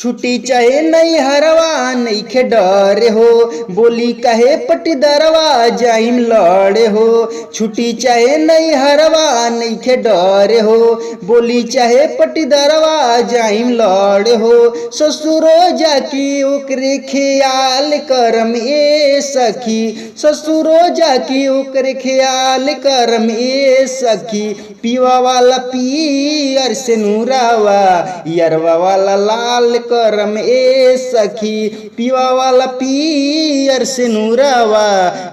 छुट्टी चाहे नहीं हरवा नइखे डरे हो, बोली कहे पटीदरवा जाइम लड़े हो। छुट्टी चाहे नहीं हरवा नइखे डरे हो, बोली चाहे पटीदरवा जाइम लड़े हो। ससुरो जाकी ओकरे ख्याल करम ए सखी, ससुरो जाकी ओकरे ख्याल करम ए सखी। पीवा वाला पियर से नूरावा, यरवा वाला लाल करम ए सखी। पीवा वाला पियर से नूरावा,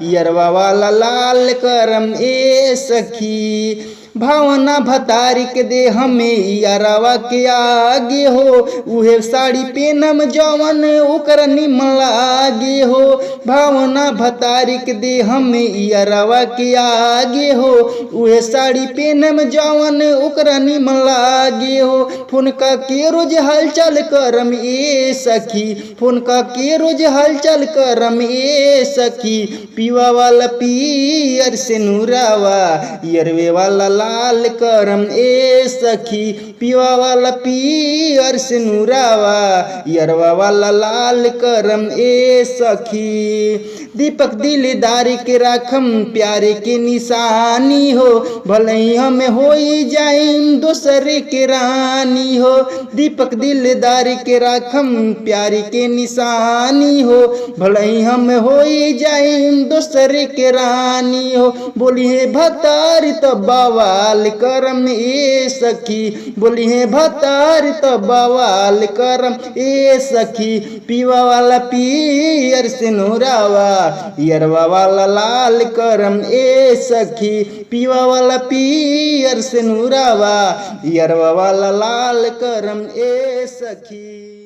यरवा वाला लाल करम ए सखी। भावना भतारी के दे हमें यारावा के आगे हो, उहे साड़ी पेनम जवन ओकर निमन लागे हो। भावना भतारी के दे हमें यारावा के आगे हो, उहे साड़ी पेनम जवन ओकर निमन लागे हो। फोन का के रोज हालचाल करम ए सखी, फोन का के रोज हालचाल करम ए सखी। पीवा वाला पियर से नूरावा, यरवे वाला लाल करम ए सखी। पीवा वाला पियर से नूरावा, यरवा वाला लाल करम ए सखी। दीपक दिलदारी के राखम प्यारे के निशानी हो, भले ही हम होई जाइम दोसरे के रानी हो। दीपक दिलदारी के राखम प्यारे के निशानी हो, भले ही हम होई जाइम दोसरे के रानी हो। बोली है भतारी तो बवाल करम ए सखी, बोली है भतारी तो बवाल करम ए सखी। पीवा वाला पियर से नूरावा, यरवा वाला लाल करम ए सखी। पीवा वाला पियर से नूरावा, यरवा वाला लाल करम ए सखी।